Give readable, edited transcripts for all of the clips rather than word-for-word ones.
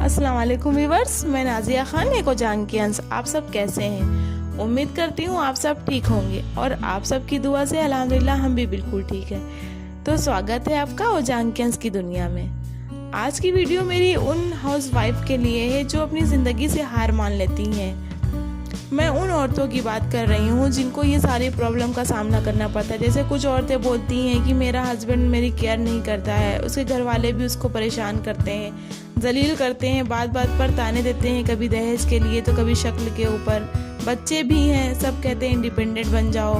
अस्सलाम वालेकुम व्यूअर्स, मैं नाजिया खान एको जान के अंश। आप सब कैसे हैं? उम्मीद करती हूँ आप सब ठीक होंगे और आप सब की दुआ से अल्हम्दुलिल्लाह हम भी बिल्कुल ठीक है। तो स्वागत है आपका ओ जान के अंश की दुनिया में। आज की वीडियो मेरी उन हाउसवाइफ के लिए है जो अपनी ज़िंदगी से हार मान लेती हैं। मैं उन औरतों की बात कर रही हूँ जिनको ये सारी प्रॉब्लम का सामना करना पड़ता है। जैसे कुछ औरतें बोलती हैं कि मेरा हस्बैंड मेरी केयर नहीं करता है, उसके घर वाले भी उसको परेशान करते हैं, जलील करते हैं, बात बात पर ताने देते हैं, कभी दहेज के लिए तो कभी शक्ल के ऊपर। बच्चे भी हैं, सब कहते हैं इंडिपेंडेंट बन जाओ।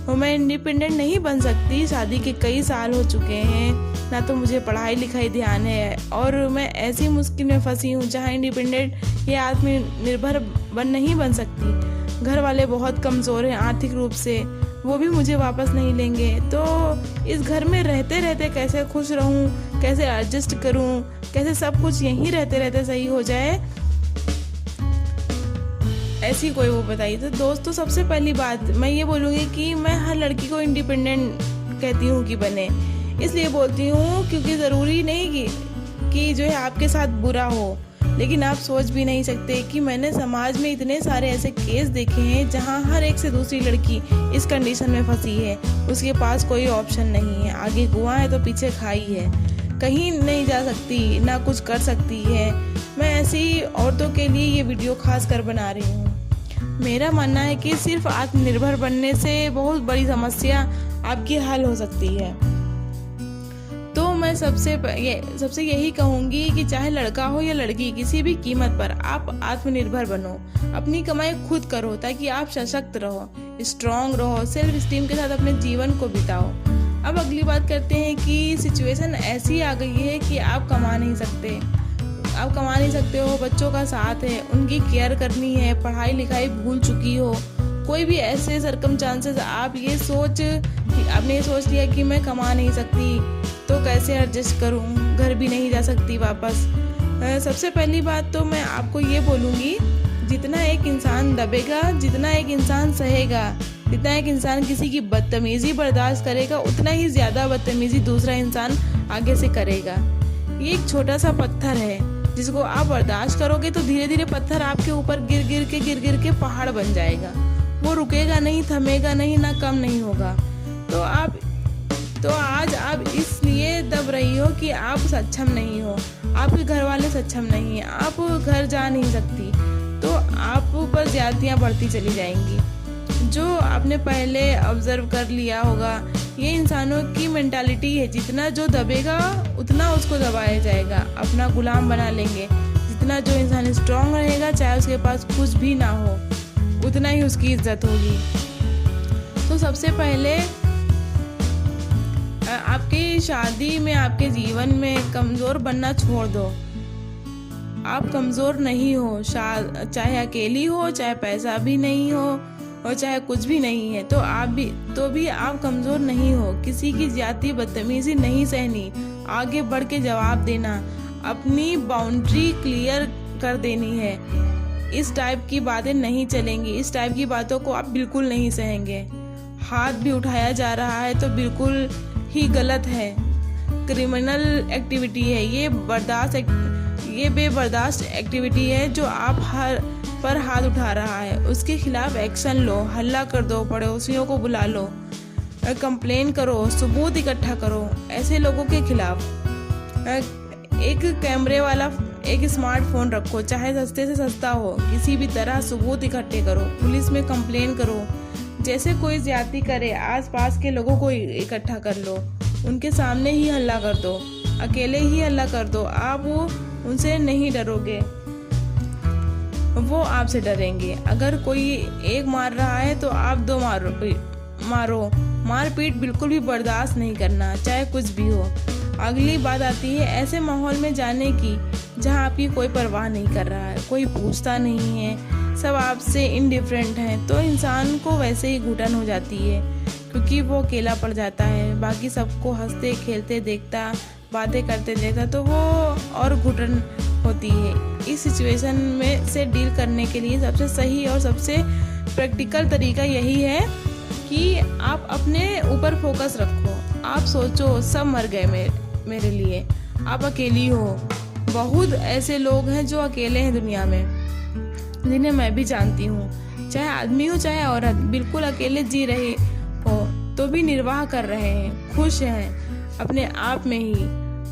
और मैं इंडिपेंडेंट नहीं बन सकती, शादी के कई साल हो चुके हैं, ना तो मुझे पढ़ाई लिखाई ध्यान है और मैं ऐसी मुश्किल में फंसी हूँ जहाँ इंडिपेंडेंट या आत्मनिर्भर नहीं बन सकती। घर वाले बहुत कमज़ोर हैं आर्थिक रूप से, वो भी मुझे वापस नहीं लेंगे। तो इस घर में रहते रहते कैसे खुश रहूं, कैसे एडजस्ट करूं, कैसे सब कुछ यहीं रहते रहते सही हो जाए, ऐसी कोई वो बताइए। तो दोस्तों, सबसे पहली बात मैं ये बोलूँगी कि मैं हर लड़की को इंडिपेंडेंट कहती हूँ कि बने। इसलिए बोलती हूँ क्योंकि ज़रूरी नहीं कि जो है आपके साथ बुरा हो, लेकिन आप सोच भी नहीं सकते कि मैंने समाज में इतने सारे ऐसे केस देखे हैं जहाँ हर एक से दूसरी लड़की इस कंडीशन में फंसी है। उसके पास कोई ऑप्शन नहीं है, आगे कुआं है तो पीछे खाई है, कहीं नहीं जा सकती, ना कुछ कर सकती है। मैं ऐसी औरतों के लिए ये वीडियो खास कर बना रही हूँ। मेरा मानना है कि सिर्फ आत्मनिर्भर बनने से बहुत बड़ी समस्या आपकी हल हो सकती है। तो मैं सबसे यही कहूँगी कि चाहे लड़का हो या लड़की, किसी भी कीमत पर आप आत्मनिर्भर बनो, अपनी कमाई खुद करो ताकि आप सशक्त रहो, स्ट्रांग रहो, सेल्फ स्टीम के साथ अपने जीवन को बिताओ। अब अगली बात करते हैं कि सिचुएशन ऐसी आ गई है कि आप कमा नहीं सकते हो, बच्चों का साथ है, उनकी केयर करनी है, पढ़ाई लिखाई भूल चुकी हो, कोई भी ऐसे सर्कमस्टांसेस आपने ये सोच लिया कि मैं कमा नहीं सकती तो कैसे एडजस्ट करूं, घर भी नहीं जा सकती वापस। सबसे पहली बात तो मैं आपको ये बोलूँगी, जितना एक इंसान दबेगा, जितना एक इंसान सहेगा, जितना एक इंसान किसी की बदतमीजी बर्दाश्त करेगा, उतना ही ज़्यादा बदतमीजी दूसरा इंसान आगे से करेगा। ये एक छोटा सा पत्थर है जिसको आप बर्दाश्त करोगे तो धीरे धीरे पत्थर आपके ऊपर गिर गिर के पहाड़ बन जाएगा। वो रुकेगा नहीं, थमेगा नहीं, ना कम नहीं होगा। तो आज आप इसलिए दब रही हो कि आप सक्षम नहीं हो, आपके घर वाले सक्षम नहीं है, आप घर जा नहीं सकती, तो आप पर ज्यादतियाँ बढ़ती चली जाएंगी। जो आपने पहले ऑब्जर्व कर लिया होगा, ये इंसानों की मेंटालिटी है, जितना जो दबेगा उतना उसको दबाया जाएगा, अपना गुलाम बना लेंगे। जितना जो इंसान स्ट्रांग रहेगा, चाहे उसके पास कुछ भी ना हो, उतना ही उसकी इज्जत होगी। तो सबसे पहले आपकी शादी में, आपके जीवन में कमज़ोर बनना छोड़ दो। आप कमज़ोर नहीं हो, चाहे अकेली हो, चाहे पैसा भी नहीं हो और चाहे कुछ भी नहीं है, तो भी आप कमज़ोर नहीं हो। किसी की ज्यादती बदतमीजी नहीं सहनी, आगे बढ़ के जवाब देना, अपनी बाउंड्री क्लियर कर देनी है। इस टाइप की बातें नहीं चलेंगी, इस टाइप की बातों को आप बिल्कुल नहीं सहेंगे। हाथ भी उठाया जा रहा है तो बिल्कुल ही गलत है, क्रिमिनल एक्टिविटी है ये, बेबर्दाश्त एक्टिविटी है। जो आप पर हाथ उठा रहा है उसके खिलाफ एक्शन लो, हल्ला कर दो, पड़ोसियों को बुला लो, कंप्लेन करो, सबूत इकट्ठा करो ऐसे लोगों के खिलाफ। एक कैमरे वाला एक स्मार्टफोन रखो, चाहे सस्ते से सस्ता हो, किसी भी तरह सबूत इकट्ठे करो, पुलिस में कंप्लेन करो। जैसे कोई ज्यादती करे, आसपास के लोगों को इकट्ठा कर लो, उनके सामने ही हल्ला कर दो, अकेले ही हल्ला कर दो। आप उनसे नहीं डरोगे, वो आपसे डरेंगे। अगर कोई एक मार रहा है तो आप दो मारो। मारपीट बिल्कुल भी बर्दाश्त नहीं करना, चाहे कुछ भी हो। अगली बात आती है ऐसे माहौल में जाने की जहाँ आपकी कोई परवाह नहीं कर रहा है, कोई पूछता नहीं है, सब आपसे इंडिफरेंट हैं, तो इंसान को वैसे ही घुटन हो जाती है क्योंकि वो अकेला पड़ जाता है। बाकी सबको हंसते खेलते देखता, बातें करते देखता, तो वो और घुटन होती है। इस सिचुएशन में से डील करने के लिए सबसे सही और सबसे प्रैक्टिकल तरीका यही है कि आप अपने ऊपर फोकस रखो। आप सोचो सब मर गए मेरे लिए, आप अकेली हो, बहुत ऐसे लोग हैं जो अकेले हैं दुनिया में, जिन्हें मैं भी जानती हूँ। चाहे आदमी हो चाहे औरत, बिल्कुल अकेले जी रहे हो तो भी निर्वाह कर रहे हैं, खुश हैं अपने आप में ही,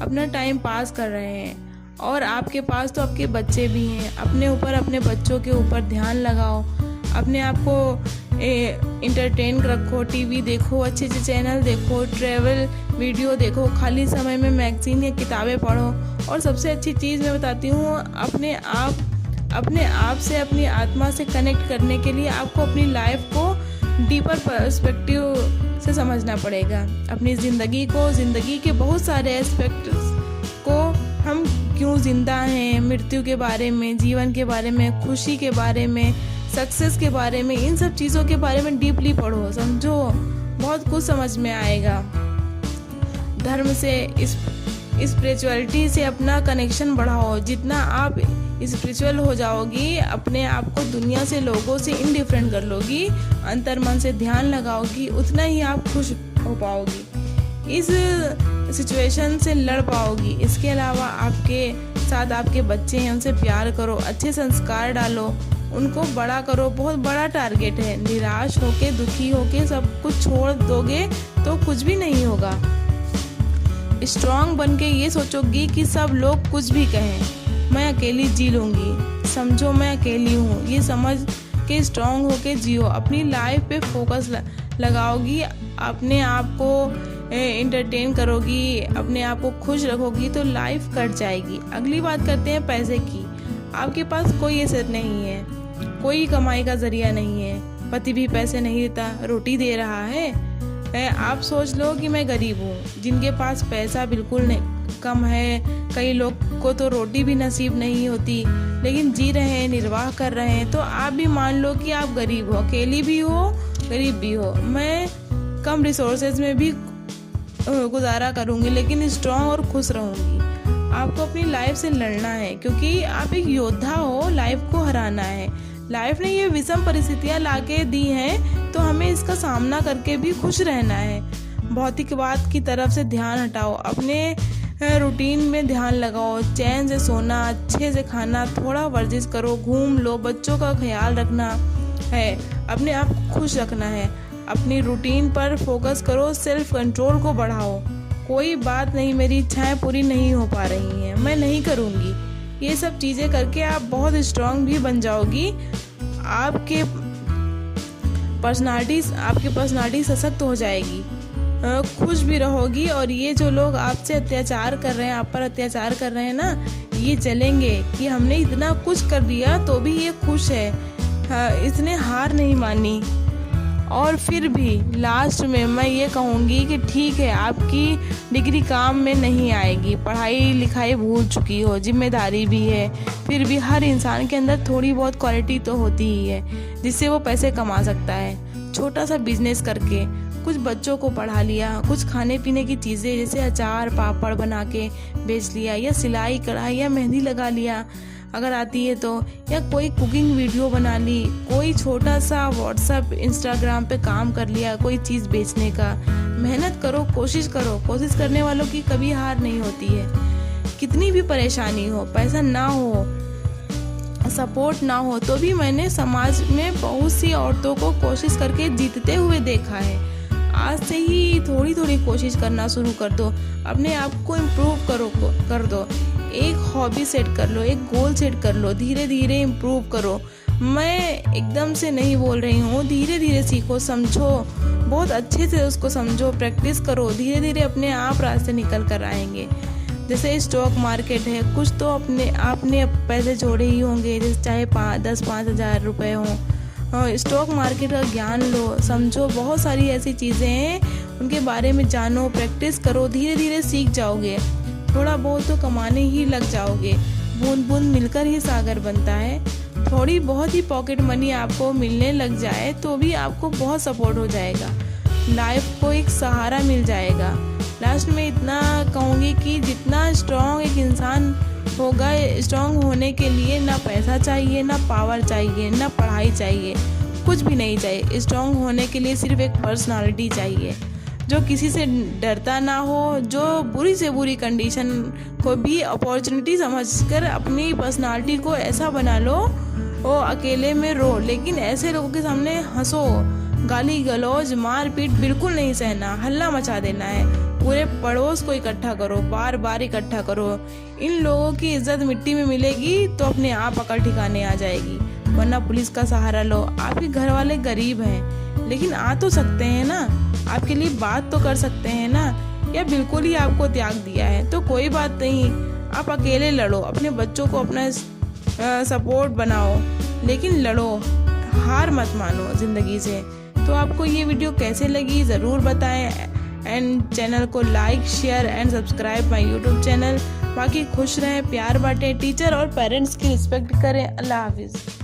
अपना टाइम पास कर रहे हैं। और आपके पास तो आपके बच्चे भी हैं, अपने ऊपर, अपने बच्चों के ऊपर ध्यान लगाओ, अपने आप को इंटरटेन रखो, टीवी देखो, अच्छे अच्छे चैनल देखो, ट्रैवल वीडियो देखो, खाली समय में मैगजीन या किताबें पढ़ो। और सबसे अच्छी चीज़ मैं बताती हूँ, अपने आप से, अपनी आत्मा से कनेक्ट करने के लिए आपको अपनी लाइफ को डीपर पर्सपेक्टिव से समझना पड़ेगा। अपनी ज़िंदगी के बहुत सारे एस्पेक्ट्स को, हम क्यों ज़िंदा हैं, मृत्यु के बारे में, जीवन के बारे में, खुशी के बारे में, सक्सेस के बारे में, इन सब चीज़ों के बारे में डीपली पढ़ो, समझो, बहुत कुछ समझ में आएगा। धर्म से, स्पिरिचुअलिटी से अपना कनेक्शन बढ़ाओ। जितना आप स्पिरिचुअल हो जाओगी, अपने आप को दुनिया से, लोगों से इनडिफरेंट कर लोगी, अंतर मन से ध्यान लगाओगी, उतना ही आप खुश हो पाओगी, इस सिचुएशन से लड़ पाओगी। इसके अलावा आपके साथ आपके बच्चे हैं, उनसे प्यार करो, अच्छे संस्कार डालो, उनको बड़ा करो। बहुत बड़ा टारगेट है। निराश होके, दुखी होके सब कुछ छोड़ दोगे तो कुछ भी नहीं होगा। स्ट्रांग बन के ये सोचोगी कि सब लोग कुछ भी कहें, मैं अकेली जी लूँगी, समझो मैं अकेली हूँ, ये समझ के स्ट्रांग होके जियो। अपनी लाइफ पे फोकस लगाओगी, अपने आप को एंटरटेन करोगी, अपने आप को खुश रखोगी तो लाइफ कट जाएगी। अगली बात करते हैं पैसे की। आपके पास कोई एसेट नहीं है, कोई कमाई का जरिया नहीं है, पति भी पैसे नहीं देता, रोटी दे रहा है। आप सोच लो कि मैं गरीब हूँ, जिनके पास पैसा बिल्कुल नहीं, कम है, कई लोग को तो रोटी भी नसीब नहीं होती, लेकिन जी रहे हैं, निर्वाह कर रहे हैं। तो आप भी मान लो कि आप गरीब हो, अकेली भी हो, गरीब भी हो। मैं कम रिसोर्सेज में भी गुजारा करूँगी, लेकिन स्ट्रांग और खुश रहूँगी। आपको अपनी लाइफ से लड़ना है, क्योंकि आप एक योद्धा हो, लाइफ को हराना है। लाइफ ने ये विषम परिस्थितियाँ लाके दी हैं, तो हमें इसका सामना करके भी खुश रहना है। भौतिकवाद की तरफ से ध्यान हटाओ, अपने रूटीन में ध्यान लगाओ, चैन से सोना, अच्छे से खाना, थोड़ा वर्जिश करो, घूम लो, बच्चों का ख्याल रखना है, अपने आप को खुश रखना है। अपनी रूटीन पर फोकस करो, सेल्फ कंट्रोल को बढ़ाओ। कोई बात नहीं, मेरी इच्छाएं पूरी नहीं हो पा रही हैं, मैं नहीं करूँगी, ये सब चीज़ें करके आप बहुत स्ट्रांग भी बन जाओगी। आपकी पर्सनालिटी सशक्त हो जाएगी, खुश भी रहोगी। और ये जो लोग आपसे अत्याचार कर रहे हैं, आप पर अत्याचार कर रहे हैं ना, ये चलेंगे कि हमने इतना कुछ कर दिया तो भी ये खुश है, इसने हार नहीं मानी। और फिर भी लास्ट में मैं ये कहूँगी कि ठीक है, आपकी डिग्री काम में नहीं आएगी, पढ़ाई लिखाई भूल चुकी हो, जिम्मेदारी भी है, फिर भी हर इंसान के अंदर थोड़ी बहुत क्वालिटी तो होती ही है जिससे वो पैसे कमा सकता है। छोटा सा बिजनेस करके कुछ बच्चों को पढ़ा लिया, कुछ खाने पीने की चीज़ें जैसे अचार पापड़ बना के बेच लिया, या सिलाई कढ़ाई या मेहंदी लगा लिया अगर आती है तो, या कोई कुकिंग वीडियो बना ली, कोई छोटा सा व्हाट्सएप इंस्टाग्राम पे काम कर लिया कोई चीज़ बेचने का। मेहनत करो, कोशिश करो, कोशिश करने वालों की कभी हार नहीं होती है। कितनी भी परेशानी हो, पैसा ना हो, सपोर्ट ना हो, तो भी मैंने समाज में बहुत सी औरतों को कोशिश करके जीतते हुए देखा है। आज से ही थोड़ी थोड़ी कोशिश करना शुरू कर दो, अपने आप को इम्प्रूव कर दो। एक हॉबी सेट कर लो, एक गोल सेट कर लो, धीरे धीरे इम्प्रूव करो। मैं एकदम से नहीं बोल रही हूँ, धीरे धीरे सीखो, समझो, बहुत अच्छे से उसको समझो, प्रैक्टिस करो, धीरे धीरे अपने आप रास्ते निकल कर आएंगे। जैसे स्टॉक मार्केट है, कुछ तो आपने पैसे जोड़े ही होंगे, जैसे चाहे 10-5 हज़ार रुपये हों। स्टॉक मार्केट का ज्ञान लो, समझो, बहुत सारी ऐसी चीज़ें हैं, उनके बारे में जानो, प्रैक्टिस करो, धीरे धीरे सीख जाओगे, थोड़ा बहुत तो कमाने ही लग जाओगे। बूंद बूंद मिलकर ही सागर बनता है। थोड़ी बहुत ही पॉकेट मनी आपको मिलने लग जाए तो भी आपको बहुत सपोर्ट हो जाएगा, लाइफ को एक सहारा मिल जाएगा। लास्ट में इतना कहूँगी कि जितना स्ट्रॉन्ग एक इंसान होगा, स्ट्रॉन्ग होने के लिए ना पैसा चाहिए, ना पावर चाहिए, ना पढ़ाई चाहिए, कुछ भी नहीं चाहिए। स्ट्रॉन्ग होने के लिए सिर्फ एक पर्सनालिटी चाहिए। जो किसी से डरता ना हो, जो बुरी से बुरी कंडीशन को भी अपॉर्चुनिटी समझकर अपनी पर्सनालिटी को ऐसा बना लो वो अकेले में रो, लेकिन ऐसे लोगों के सामने हंसो। गाली गलौज मार पीट बिल्कुल नहीं सहना, हल्ला मचा देना है। पूरे पड़ोस को इकट्ठा करो, बार बार इकट्ठा करो। इन लोगों की इज्जत मिट्टी में मिलेगी तो अपने आप अकल ठिकाने आ जाएगी, वरना पुलिस का सहारा लो। आपके घर वाले गरीब हैं लेकिन आ तो सकते हैं ना, आपके लिए बात तो कर सकते हैं ना, या बिल्कुल ही आपको त्याग दिया है तो कोई बात नहीं, आप अकेले लड़ो, अपने बच्चों को अपना सपोर्ट बनाओ, लेकिन लड़ो, हार मत मानो ज़िंदगी से। तो आपको ये वीडियो कैसे लगी ज़रूर बताएं एंड चैनल को like share and subscribe my YouTube channel. बाकी खुश रहें, प्यार बांटें, टीचर और पेरेंट्स की रिस्पेक्ट करें। अल्लाह हाफिज़।